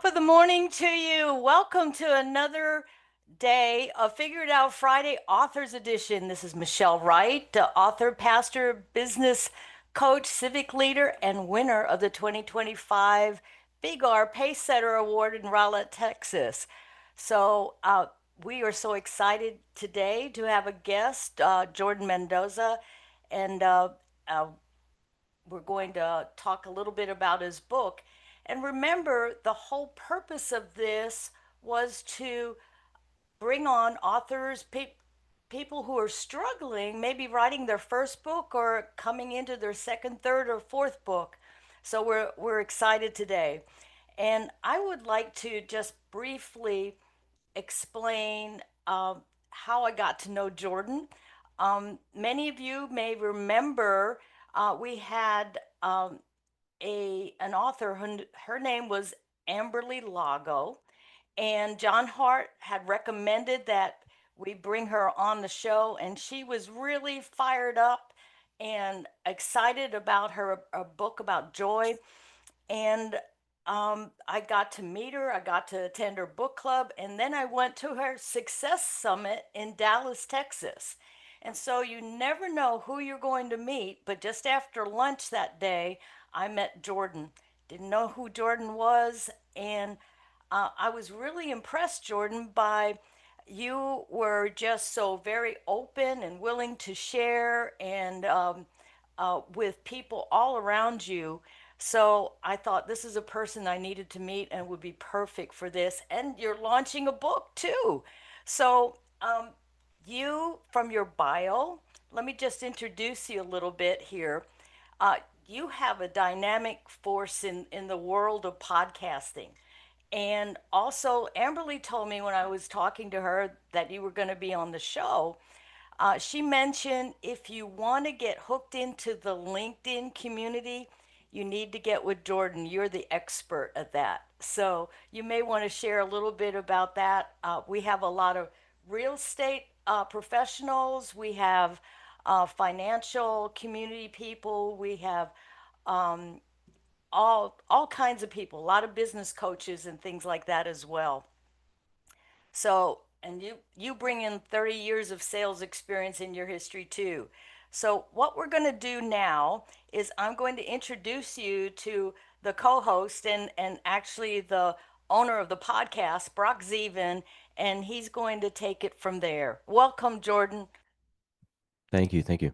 Top of the morning to you. Welcome to another day of Figure It Out Friday Authors Edition. This is Michelle Wright, the author, pastor, business coach, civic leader, and winner of the 2025 Big R Pacesetter Award in Rowlett, Texas. So, we are so excited today to have a guest, Jordan Mendoza, and uh, we're going to talk a little bit about his book. And remember, the whole purpose of this was to bring on authors, people who are struggling, maybe writing their first book or coming into their second, third, or fourth book. So we're excited today. And I would like to just briefly explain how I got to know Jordan. Many of you may remember we had an author. Her name was Amberly Lago, and John Hart had recommended that we bring her on the show, and she was really fired up and excited about her book about joy. And I got to meet her. I got to attend her book club, and then I went to her Success Summit in Dallas, Texas. And so you never know who you're going to meet, but just after lunch that day, I met Jordan. Didn't know who Jordan was, and I was really impressed, Jordan, by you were just so very open and willing to share and with people all around you. So I thought this is a person I needed to meet and would be perfect for this. And you're launching a book too. So you, from your bio, let me just introduce you a little bit here. Uh, you have a dynamic force in the world of podcasting. And also, Amberly told me when I was talking to her that you were going to be on the show. She mentioned if you want to get hooked into the LinkedIn community, you need to get with Jordan. You're the expert at that. So you may want to share a little bit about that. We have a lot of real estate professionals, we have financial community people, we have all kinds of people, a lot of business coaches and things like that as well. So, and you bring in 30 years of sales experience in your history too. So, what we're going to do now is I'm going to introduce you to the co-host and actually the owner of the podcast, Brock Zevan, and he's going to take it from there. Welcome, Jordan. Thank you. Thank you.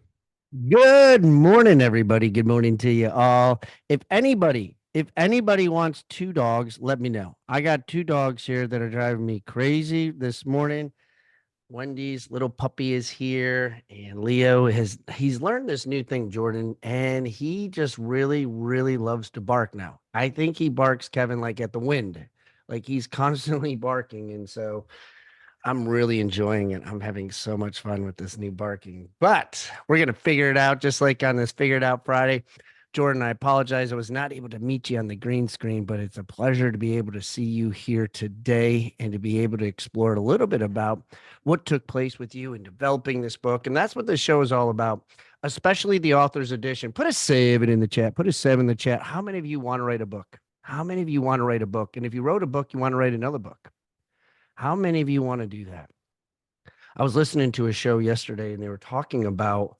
Good morning, everybody. Good morning to you all. If anybody wants two dogs, let me know. I got two dogs here that are driving me crazy this morning. Wendy's little puppy is here, and Leo he's learned this new thing, Jordan, and he just really, really loves to bark now. I think he barks, Kevin, like at the wind. Like he's constantly barking. And so I'm really enjoying it. I'm having so much fun with this new barking, but we're going to figure it out just like on this Figure It Out Friday. Jordan, I apologize. I was not able to meet you on the green screen, but it's a pleasure to be able to see you here today and to be able to explore a little bit about what took place with you in developing this book. And that's what this show is all about, especially the author's edition. Put a 7 in the chat. Put a 7 in the chat. How many of you want to write a book? How many of you want to write a book? And if you wrote a book, you want to write another book. How many of you want to do that? I was listening to a show yesterday and they were talking about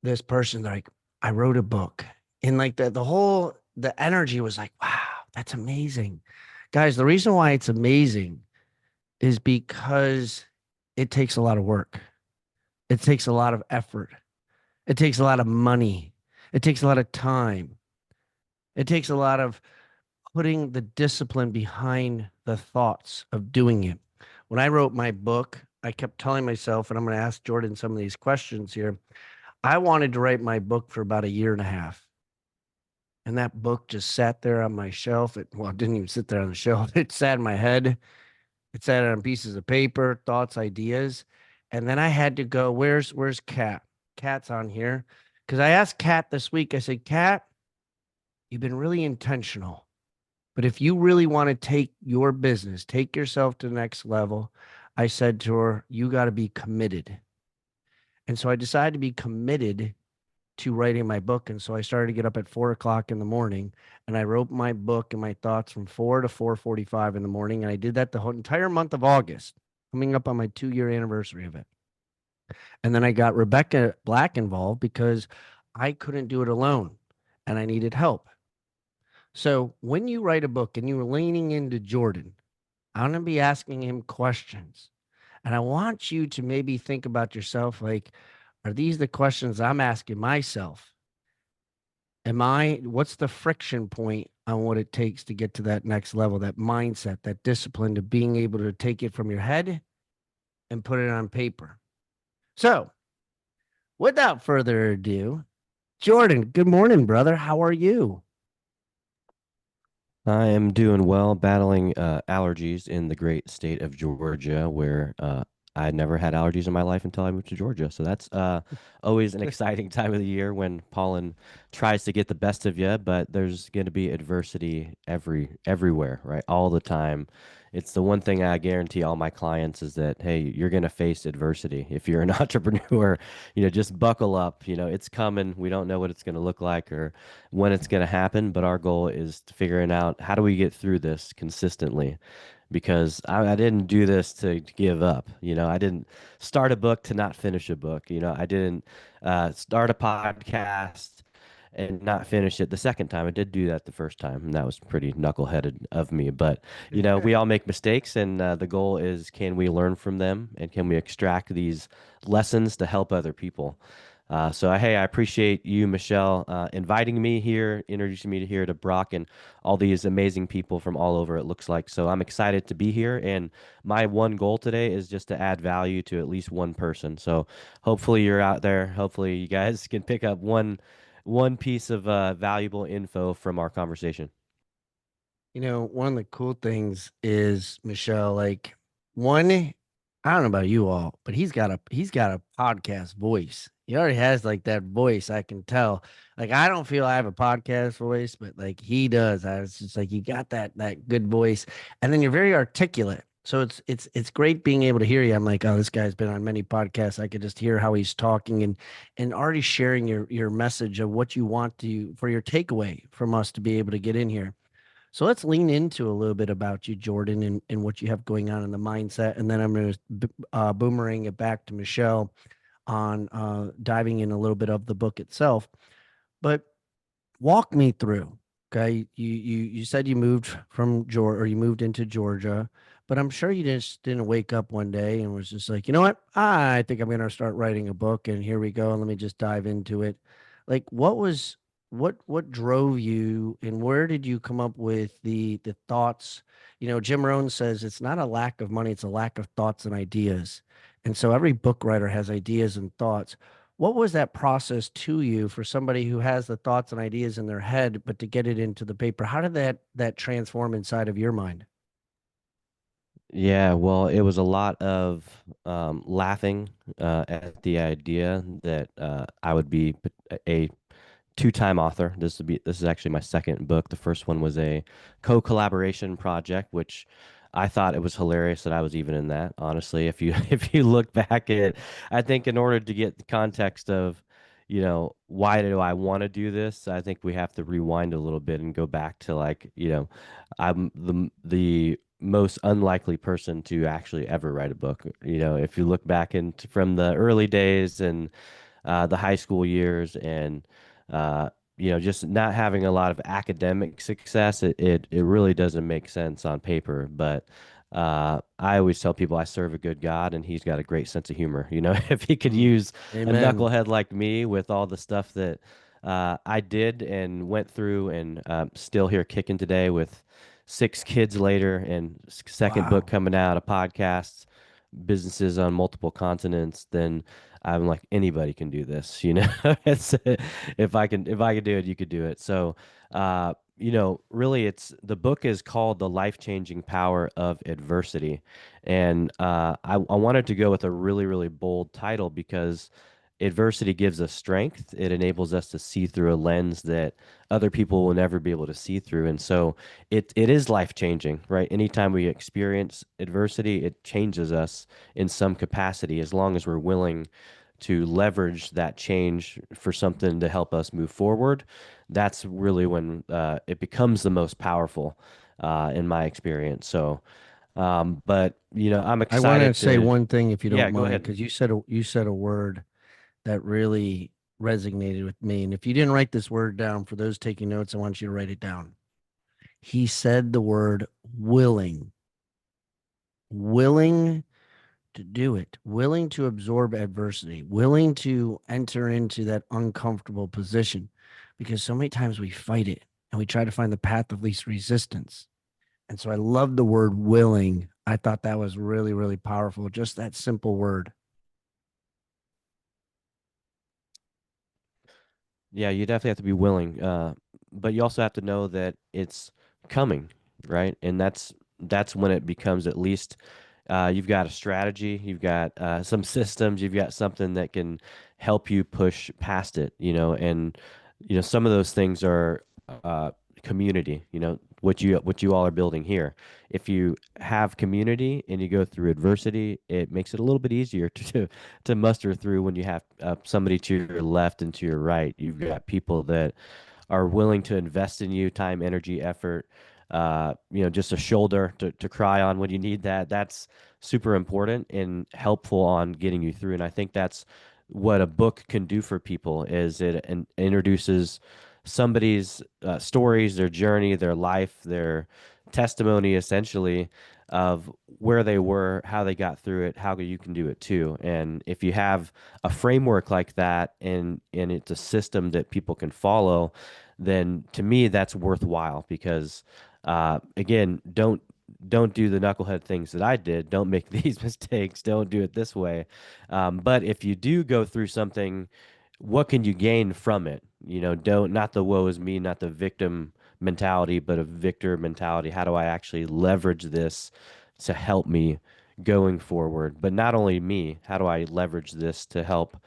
this person like, I wrote a book. And like the energy was like, wow, that's amazing. Guys, the reason why it's amazing is because it takes a lot of work. It takes a lot of effort. It takes a lot of money. It takes a lot of time. It takes a lot of putting the discipline behind the thoughts of doing it. When I wrote my book, I kept telling myself, and I'm going to ask Jordan some of these questions here. I wanted to write my book for about a year and a half. And that book just sat there on my shelf. It didn't even sit there on the shelf. It sat in my head. It sat on pieces of paper, thoughts, ideas. And then I had to go, where's Kat? Kat's on here. Because I asked Kat this week, I said, Kat, you've been really intentional. But if you really want to take your business, take yourself to the next level, I said to her, you got to be committed. And so I decided to be committed to writing my book. And so I started to get up at 4 o'clock in the morning and I wrote my book and my thoughts from 4 to 4:45 in the morning. And I did that the whole entire month of August, coming up on my 2 year anniversary of it. And then I got Rebecca Black involved because I couldn't do it alone and I needed help. So when you write a book and you're leaning into Jordan, I'm going to be asking him questions. And I want you to maybe think about yourself like, are these the questions I'm asking myself? What's the friction point on what it takes to get to that next level, that mindset, that discipline to being able to take it from your head and put it on paper? So without further ado, Jordan, good morning, brother. How are you? I am doing well, battling allergies in the great state of Georgia, where I never had allergies in my life until I moved to Georgia. So that's always an exciting time of the year when pollen tries to get the best of you, but there's going to be adversity everywhere, right? All the time. It's the one thing I guarantee all my clients is that, hey, you're going to face adversity. If you're an entrepreneur, just buckle up. It's coming. We don't know what it's going to look like or when it's going to happen, but our goal is figuring out how do we get through this consistently because I didn't do this to give up. I didn't start a book to not finish a book. I didn't start a podcast and not finish it the second time. I did do that the first time, and that was pretty knuckleheaded of me. But we all make mistakes, and the goal is can we learn from them, and can we extract these lessons to help other people? So, hey, I appreciate you, Michelle, inviting me here, introducing me to here to Brock and all these amazing people from all over, it looks like. So I'm excited to be here. And my one goal today is just to add value to at least one person. So hopefully you're out there. Hopefully you guys can pick up one piece of valuable info from our conversation. One of the cool things is Michelle, like one, I don't know about you all, but he's got a podcast voice. He already has like that voice. I can tell. Like I don't feel I have a podcast voice, but like he does. I was just like you got that good voice, and then you're very articulate. So it's great being able to hear you. I'm like, oh, this guy's been on many podcasts. I could just hear how he's talking and already sharing your message of what you want to for your takeaway from us to be able to get in here. So let's lean into a little bit about you, Jordan, and what you have going on in the mindset. And then I'm going to boomerang it back to Michelle on diving in a little bit of the book itself. But walk me through. Okay. You said you moved from Georgia or you moved into Georgia, but I'm sure you just didn't wake up one day and was just like, you know what? I think I'm gonna start writing a book and here we go. And let me just dive into it. Like what drove you and where did you come up with the thoughts? Jim Rohn says it's not a lack of money, it's a lack of thoughts and ideas. And so every book writer has ideas and thoughts. What was that process to you for somebody who has the thoughts and ideas in their head, but to get it into the paper? How did that transform inside of your mind? Yeah, well, it was a lot of laughing at the idea that I would be a two-time author. This is actually my second book. The first one was a co-collaboration project, which I thought it was hilarious that I was even in that. Honestly, if you if you look back at it, I think in order to get the context of, why do I want to do this, I think we have to rewind a little bit and go back to like, I'm the most unlikely person to actually ever write a book. If you look back into from the early days and the high school years and uh, just not having a lot of academic success, it really doesn't make sense on paper. But I always tell people I serve a good God and he's got a great sense of humor. If he could Mm. use a Amen. knucklehead like me with all the stuff that I did and went through and still here kicking today with 6 kids later and second book Wow. coming out, a podcast, businesses on multiple continents, then I'm like anybody can do this, It's if I can do it, you could do it. So, really, it's the book is called The Life-Changing Power of Adversity, and I wanted to go with a really really bold title because adversity gives us strength. It enables us to see through a lens that other people will never be able to see through, and so it is life-changing, right? Anytime we experience adversity, it changes us in some capacity as long as we're willing to leverage that change for something to help us move forward, that's really when it becomes the most powerful in my experience. So, but I'm I want to excited say to, one thing, if you don't yeah, go mind, ahead. because you said a word that really resonated with me. And if you didn't write this word down, for those taking notes, I want you to write it down. He said the word willing, willing to do it, willing to absorb adversity, willing to enter into that uncomfortable position, because so many times we fight it and we try to find the path of least resistance. And so I love the word willing. I thought that was really, really powerful. Just that simple word. Yeah, you definitely have to be willing, but you also have to know that it's coming, right? And that's when it becomes at least you've got a strategy, you've got some systems, you've got something that can help you push past it, and some of those things are uh, community, what you all are building here. If you have community and you go through adversity, it makes it a little bit easier to muster through when you have somebody to your left and to your right. You've got people that are willing to invest in you, time, energy, effort, just a shoulder to cry on when you need that. That's super important and helpful on getting you through. And I think that's what a book can do for people is introduces somebody's stories, their journey, their life, their testimony, essentially, of where they were, how they got through it, how you can do it too. And if you have a framework like that and it's a system that people can follow, then to me that's worthwhile because again, don't do the knucklehead things that I did. Don't make these mistakes. Don't do it this way. But if you do go through something, what can you gain from it? Don't not the woe is me, not the victim mentality, but a victor mentality. How do I actually leverage this to help me going forward? But not only me, how do I leverage this to help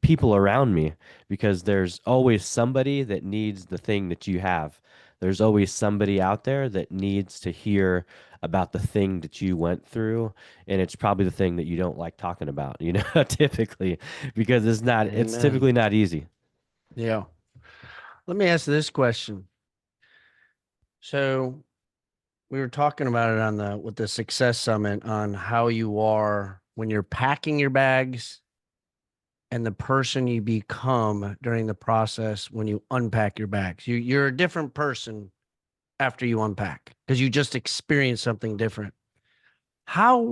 people around me, because there's always somebody that needs the thing that you have. There's always somebody out there that needs to hear about the thing that you went through, and it's probably the thing that you don't like talking about, typically, because it's Amen. typically not easy. Yeah. Let me ask this question. So we were talking about it on the with the success summit on how you are when you're packing your bags and the person you become during the process when you unpack your bags. You're a different person after you unpack because you just experienced something different. How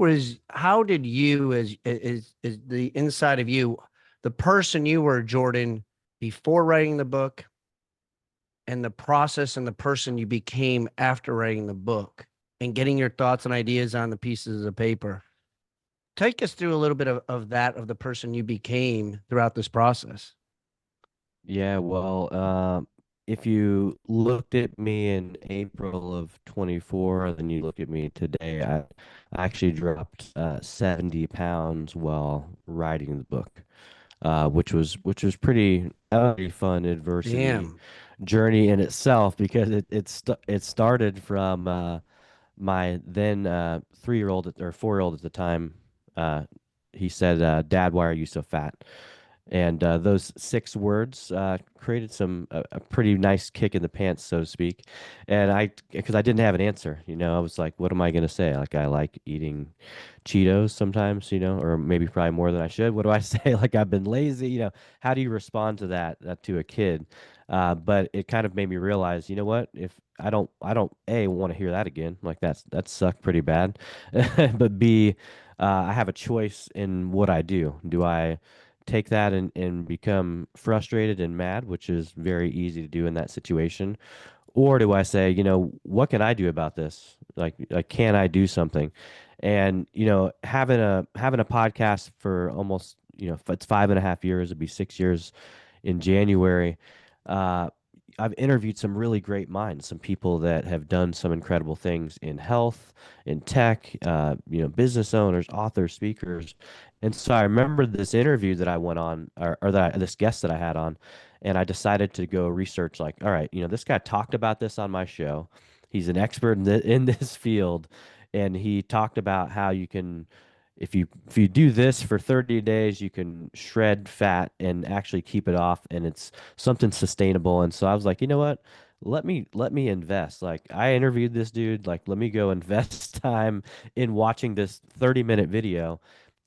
did you as the inside of you, the person you were, Jordan, before writing the book and the process and the person you became after writing the book and getting your thoughts and ideas on the pieces of paper? Take us through a little bit of that, of the person you became throughout this process. Yeah, well, if you looked at me in April of 24, then you look at me today, I actually dropped 70 pounds while writing the book, which was pretty fun adversity Damn. journey in itself because it started from my then 3-year-old or 4-year-old at the time. Uh, he said, "Dad, why are you so fat?" And those 6 words created a pretty nice kick in the pants, so to speak. And because I didn't have an answer, I was like, what am I going to say? Like, I like eating Cheetos sometimes, or maybe probably more than I should. What do I say? Like, I've been lazy, how do you respond to that to a kid? But it kind of made me realize, you know what? If I don't want to hear that again. Like that sucked pretty bad. But B, I have a choice in what I do. Do I take that and become frustrated and mad, which is very easy to do in that situation? Or do I say, what can I do about this? Like can I do something? And, having a podcast for almost, if it's 5.5 years, it'd be 6 years in January. Uh, I've interviewed some really great minds, some people that have done some incredible things in health, in tech, business owners, authors, speakers. And so I remember this interview that I went on, or this guest that I had on, and I decided to go research. Like, all right, this guy talked about this on my show. He's an expert in this field, and he talked about how you can if you do this for 30 days, you can shred fat and actually keep it off, and it's something sustainable. And so I was like, you know what? Let me invest. Like I interviewed this dude, like let me go invest time in watching this 30-minute video.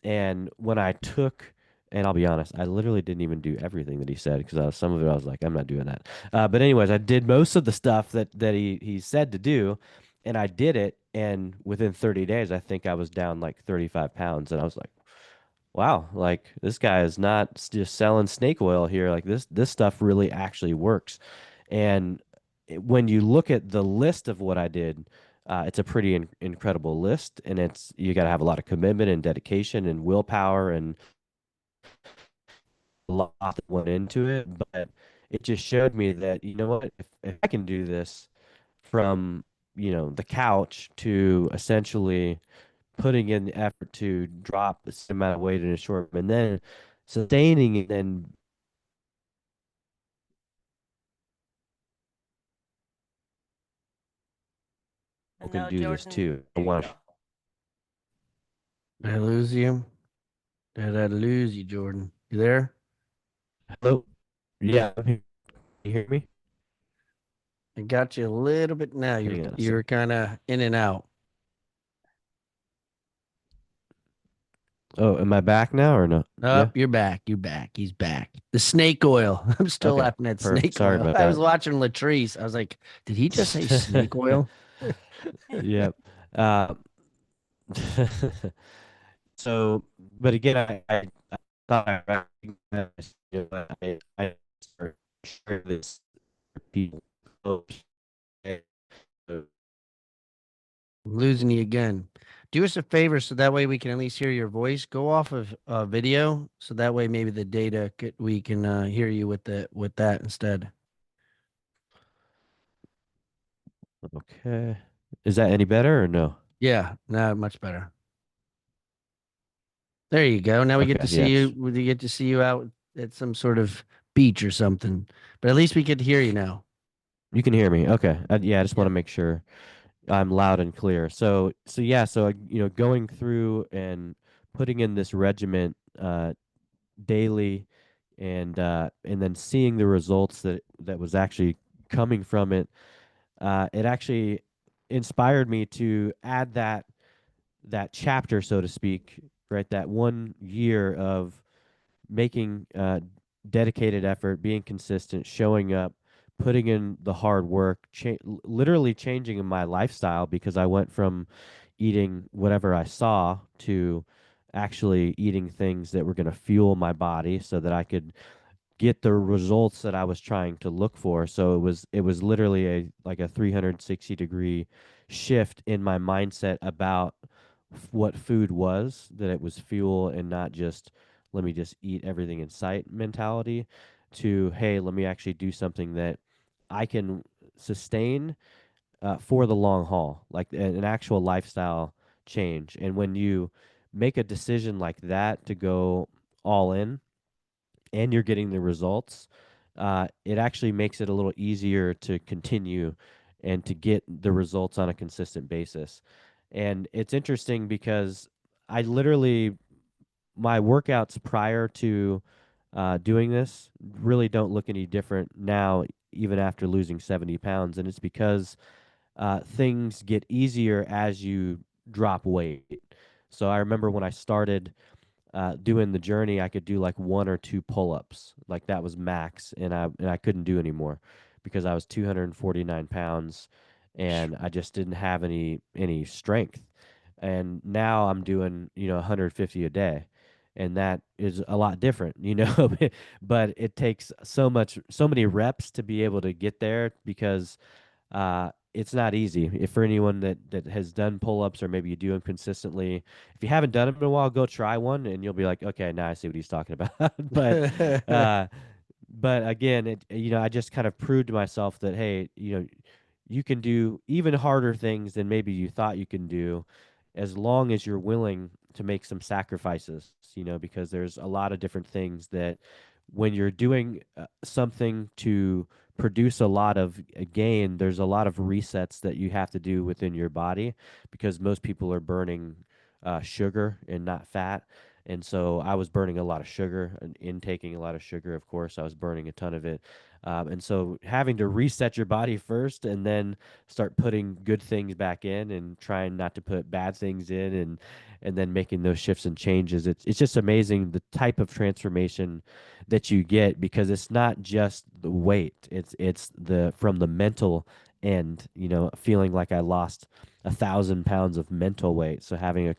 And when I took and I'll be honest, I literally didn't even do everything that he said because some of it I was like, I'm not doing that. But anyways, I did most of the stuff that he said to do, and I did it. And within 30 days, I think I was down like 35 pounds, and I was like, wow, like this guy is not just selling snake oil here. Like this stuff really actually works. And when you look at the list of what I did, it's a pretty incredible list, and it's you got to have a lot of commitment and dedication and willpower and a lot that went into it, but it just showed me that, you know what, if I can do this from, the couch to essentially putting in the effort to drop this amount of weight in a short, and then sustaining it, and And can now, do this Jordan, too. I there you want go. Did I lose you? Did I lose you, Jordan? You there? hello, yeah, can you hear me? I got you a little bit now. You're Hang on a you're second. kind of in and out. Oh, am I back now or no? Yeah. Up, you're back. You're back. He's back. The snake oil. I'm still Okay. laughing at Perfect. snake Sorry oil. about I was that. watching Latrice. I was like, did he just say snake oil? Yep. Uh, so, but again, I thought I recognized, I started sharing this with people. Okay, so, I'm losing you again. Do us a favor so that way we can at least hear your voice. Go off of video so that way maybe the data we can hear you with that instead. okay. Is that any better or no? Yeah, no, much better. There you go. Now we get Okay, to see yeah. you. We get to see you out at some sort of beach or something. But at least we get to hear you now. You can hear me. Okay. Yeah, I just want Yeah. to make sure I'm loud and clear. So yeah, so going through and putting in this regiment daily, and then seeing the results that was actually coming from it, it actually inspired me to add that chapter, so to speak, right? That 1 year of making dedicated effort, being consistent, showing up, putting in the hard work, literally changing my lifestyle because I went from eating whatever I saw to actually eating things that were going to fuel my body so that I could get the results that I was trying to look for. So it was literally a 360-degree shift in my mindset about what food was, that it was fuel and not just let me just eat everything in sight mentality, to hey, let me actually do something that I can sustain for the long haul, like an actual lifestyle change. And when you make a decision like that to go all in, and you're getting the results, it actually makes it a little easier to continue and to get the results on a consistent basis. And it's interesting because I literally, my workouts prior to doing this really don't look any different now, even after losing 70 pounds. And it's because things get easier as you drop weight. So I remember when I started doing the journey, I could do like one or two pull-ups, like that was max, and I couldn't do anymore because I was 249 pounds, and I just didn't have any strength. And now I'm doing 150 a day, and that is a lot different, but it takes so many reps to be able to get there because it's not easy. If for anyone that has done pull-ups, or maybe you do them consistently, if you haven't done them in a while, go try one and you'll be like, okay, now I see what he's talking about. but uh, but again, I just kind of proved to myself that hey, you can do even harder things than maybe you thought you can do, as long as you're willing to make some sacrifices, because there's a lot of different things that when you're doing something to produce a lot of gain, there's a lot of resets that you have to do within your body because most people are burning sugar and not fat. And so I was burning a lot of sugar and intaking a lot of sugar. Of course, I was burning a ton of it. And so having to reset your body first and then start putting good things back in and trying not to put bad things in and then making those shifts and changes. It's just amazing the type of transformation that you get because it's not just the weight. It's the from the mental end, feeling like I lost 1,000 pounds of mental weight. So having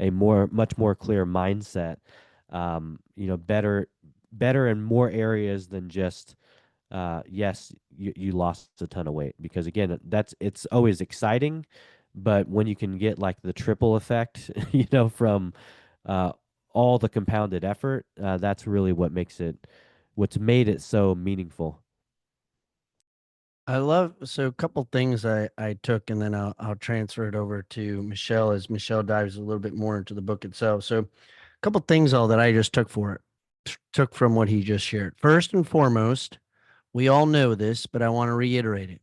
a much more clear mindset, better in more areas than just yes, you lost a ton of weight because again, it's always exciting, but when you can get like the triple effect, from uh, all the compounded effort, that's really what's made it so meaningful. I love so a couple things I took and then I'll transfer it over to Michelle as Michelle dives a little bit more into the book itself. So a couple things all that I just took for it took from what he just shared. First and foremost, we all know this, but I want to reiterate it.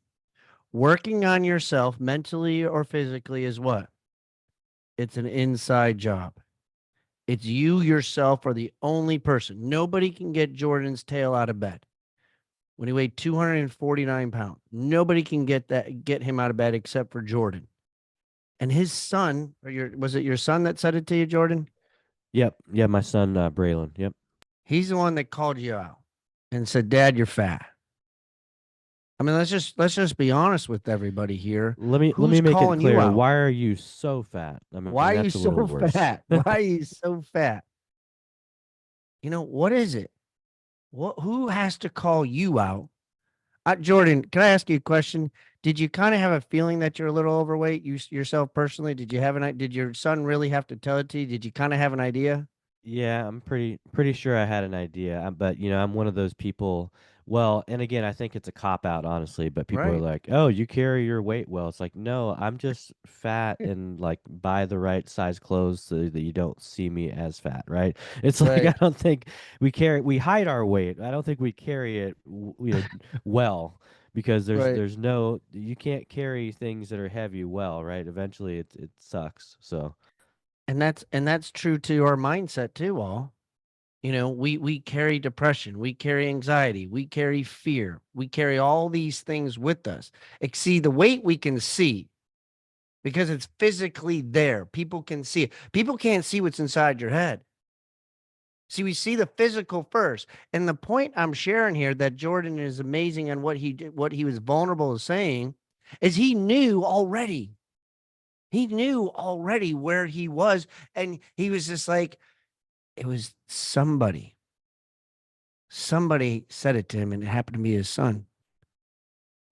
Working on yourself mentally or physically is what? It's an inside job. It's you yourself are the only person. Nobody can get Jordan's tail out of bed when he weighed 249 pounds. Nobody can get him out of bed except for Jordan. And his son, was it your son that said it to you, Jordan? Yep, yeah, my son Braylon. Yep. He's the one that called you out and said, "Dad, you're fat." I mean, let's just be honest with everybody here. Let me Who's make it calling you clear. out? Why are you so fat? I mean, Why are you that's a little so worse. fat? Why are you so fat? What is it? Who has to call you out? Jordan, can I ask you a question? Did you kind of have a feeling that you're a little overweight, yourself personally? Did your son really have to tell it to you? Did you kind of have an idea? Yeah, I'm pretty sure I had an idea, but I'm one of those people. Well, and again, I think it's a cop out, honestly. But people are Right, like, "Oh, you carry your weight well." It's like, no, I'm just fat and like buy the right size clothes so that you don't see me as fat, right? It's like I right, don't think we hide our weight. I don't think we carry it, well, because right. there's no you can't carry things that are heavy well, right? Eventually, it sucks. So. And that's true to our mindset too, all. We carry depression, we carry anxiety, we carry fear, we carry all these things with us. See, the weight we can see because it's physically there. People can see it. People can't see what's inside your head. See, we see the physical first. And the point I'm sharing here that Jordan is amazing and what he did, what he was vulnerable of saying is he knew already. He knew already where he was. And he was just like, it was somebody. Somebody said it to him, and it happened to be his son.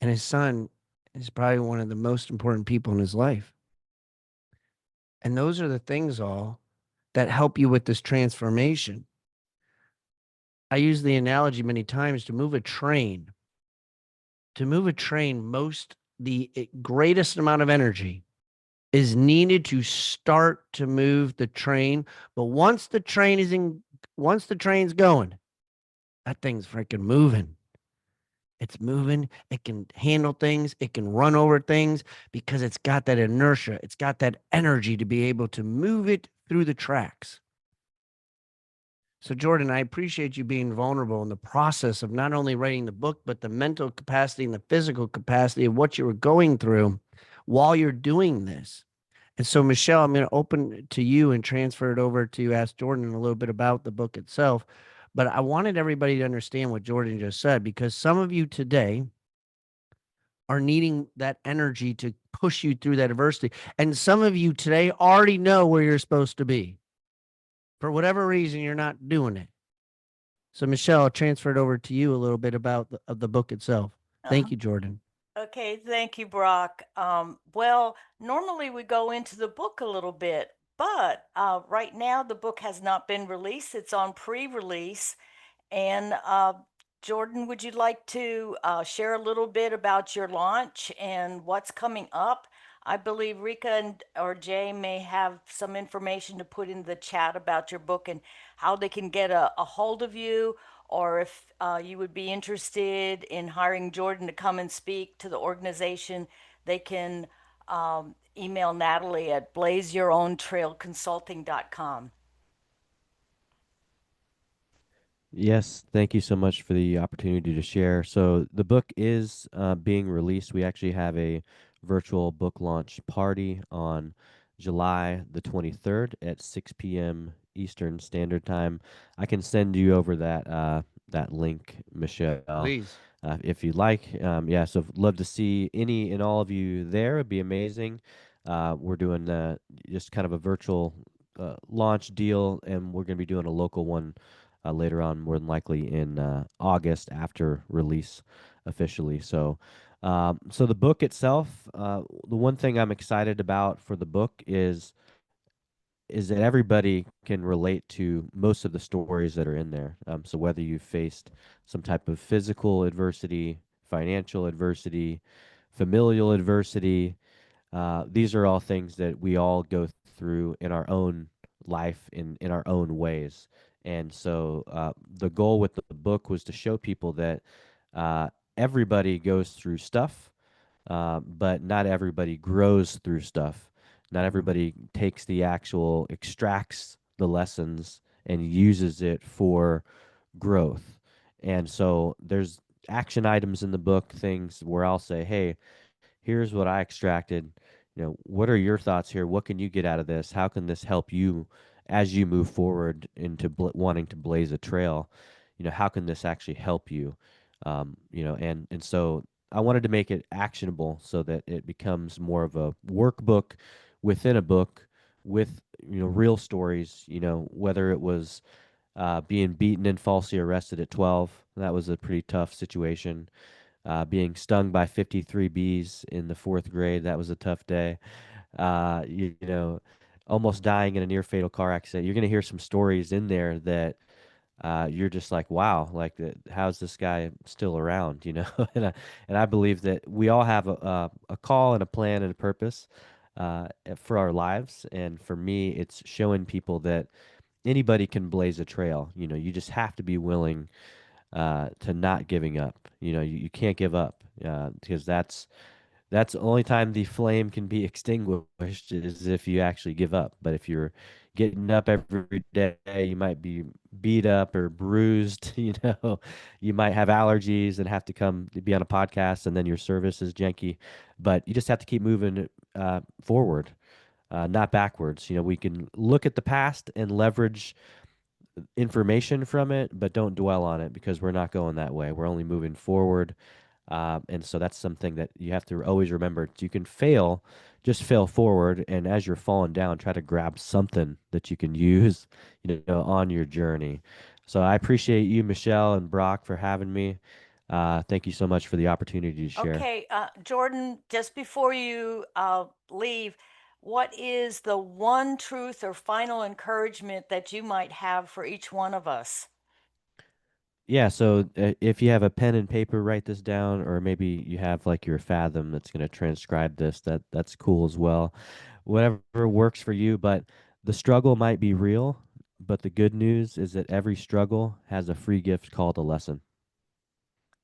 And his son is probably one of the most important people in his life. And those are the things all that help you with this transformation. I use the analogy many times to move a train. To move a train, the greatest amount of energy is needed to start to move the train. But once the train's going, that thing's freaking moving. It's moving. It can handle things. It can run over things because it's got that inertia. It's got that energy to be able to move it through the tracks. So, Jordan, I appreciate you being vulnerable in the process of not only writing the book, but the mental capacity and the physical capacity of what you were going through while you're doing this. And so, Michelle, I'm going to open to you and transfer it over to ask Jordan a little bit about the book itself. But I wanted everybody to understand what Jordan just said because some of you today are needing that energy to push you through that adversity. And some of you today already know where you're supposed to be. For whatever reason, you're not doing it. So, Michelle, I'll transfer it over to you a little bit about the book itself. Uh-huh. Thank you, Jordan. Okay, thank you, Brock. Well, normally we go into the book a little bit, but right now the book has not been released. It's on pre-release. And Jordan, would you like to share a little bit about your launch and what's coming up? I believe Rika and or Jay may have some information to put in the chat about your book and how they can get a hold of you, or if you would be interested in hiring Jordan to come and speak to the organization, they can email Natalie at blazeyourowntrailconsulting.com. Yes, thank you so much for the opportunity to share. So the book is being released. We actually have a virtual book launch party on July the 23rd at 6 p.m. Eastern Standard Time. I can send you over that link, Michelle, Please. if you'd like. Yeah, so love to see any and all of you there. It'd be amazing. We're doing just kind of a virtual launch deal, and we're going to be doing a local one later on, more than likely in August after release officially. So the book itself, the one thing I'm excited about for the book is that everybody can relate to most of the stories that are in there. So whether you faced some type of physical adversity, financial adversity, familial adversity, these are all things that we all go through in our own life in our own ways. And so the goal with the book was to show people that uh, everybody goes through stuff, but not everybody grows through stuff. Not Mhm. everybody takes the actual, extracts the lessons and uses it for growth. And so there's action items in the book, things where I'll say, hey, here's what I extracted. What are your thoughts here? What can you get out of this? How can this help you as you move forward into wanting to blaze a trail? How can this actually help you? And so I wanted to make it actionable so that it becomes more of a workbook within a book with real stories. Whether it was being beaten and falsely arrested at 12, that was a pretty tough situation. Being stung by 53 bees in the fourth grade, that was a tough day. Almost dying in a near fatal car accident. You're going to hear some stories in there that you're just like, wow, like how's this guy still around? And I believe that we all have a call and a plan and a purpose for our lives. And for me, it's showing people that anybody can blaze a trail. You just have to be willing to not giving up. You can't give up because that's the only time the flame can be extinguished is if you actually give up. But if you're getting up every day, you might be beat up or bruised. You might have allergies and have to come be on a podcast, and then your service is janky. But you just have to keep moving forward. Not backwards. We can look at the past and leverage information from it, but don't dwell on it because we're not going that way. We're only moving forward. And so that's something that you have to always remember. You can fail, just fail forward. And as you're falling down, try to grab something that you can use, on your journey. So I appreciate you, Michelle and Brock, for having me. Thank you so much for the opportunity to share. Okay, Jordan, just before you leave, what is the one truth or final encouragement that you might have for each one of us? Yeah, so if you have a pen and paper, write this down, or maybe you have like your Fathom that's going to transcribe this. That's cool as well. Whatever works for you, but the struggle might be real, but the good news is that every struggle has a free gift called a lesson.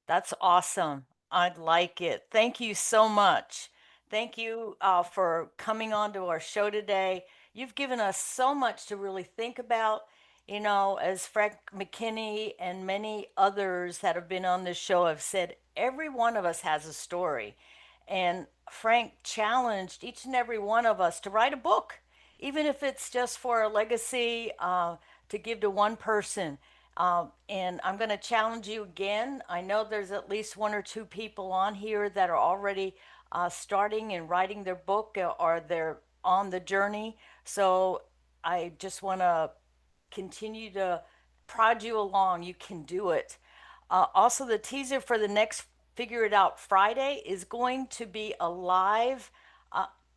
That's awesome. I'd like it. Thank you so much. Thank you for coming on to our show today. You've given us so much to really think about. As Frank McKinney and many others that have been on this show have said, every one of us has a story. And Frank challenged each and every one of us to write a book, even if it's just for a legacy to give to one person. And I'm going to challenge you again. I know there's at least one or two people on here that are already starting and writing their book or they're on the journey. So I just want to continue to prod you along. You can do it. Also, the teaser for the next Figure It Out Friday is going to be a live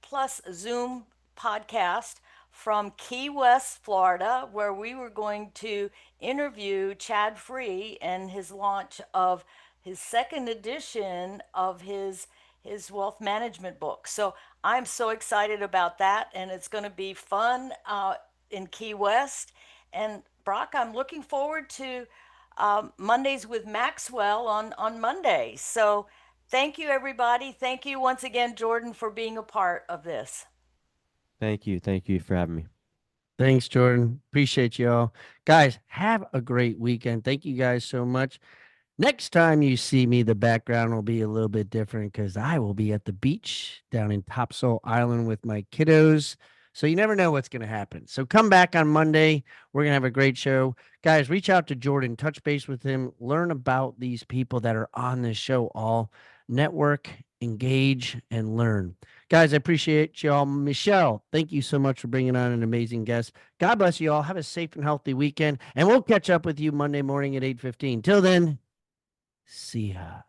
plus Zoom podcast from Key West, Florida, where we were going to interview Chad Free and his launch of his second edition of his wealth management book. So I'm so excited about that, and it's going to be fun in Key West. And Brock, I'm looking forward to Mondays with Maxwell on Monday. So Thank you, everybody. Thank you once again, Jordan, for being a part of this. Thank you. Thank you for having me. Thanks, Jordan. Appreciate y'all. Guys, have a great weekend. Thank you guys so much. Next time you see me, the background will be a little bit different because I will be at the beach down in Topsail Island with my kiddos. So you never know what's going to happen. So come back on Monday. We're going to have a great show. Guys, reach out to Jordan, touch base with him, learn about these people that are on this show, all network, engage, and learn. Guys, I appreciate y'all. Michelle, thank you so much for bringing on an amazing guest. God bless you all. Have a safe and healthy weekend. And we'll catch up with you Monday morning at 8:15. Till then, see ya.